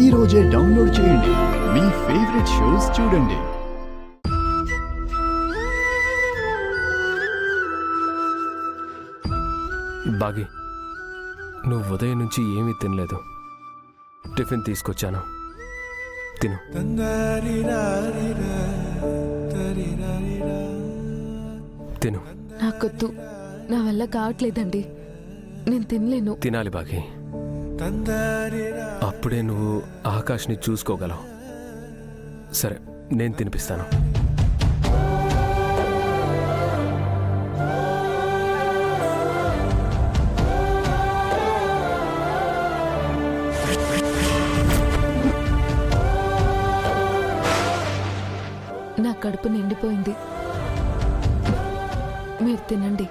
ఈ రోజే డౌన్లోడ్ చేయండి. మీ ఫేవరెట్ షోస్ చూడండి. బాగి, నువ్వు ఉదయం నుంచి ఏమీ తినలేదు. టిఫిన్ తీసుకొచ్చాను, తిను. తిను. నాకొద్దు, నా వల్ల కావట్లేదండి, నేను తినలేను. తినాలి బాగి, అప్పుడే నువ్వు ఆకాష్ని చూసుకోగలవు. సరే, నేను తినిపిస్తాను. నా కడుపు నిండిపోయింది, మీరు తినండి.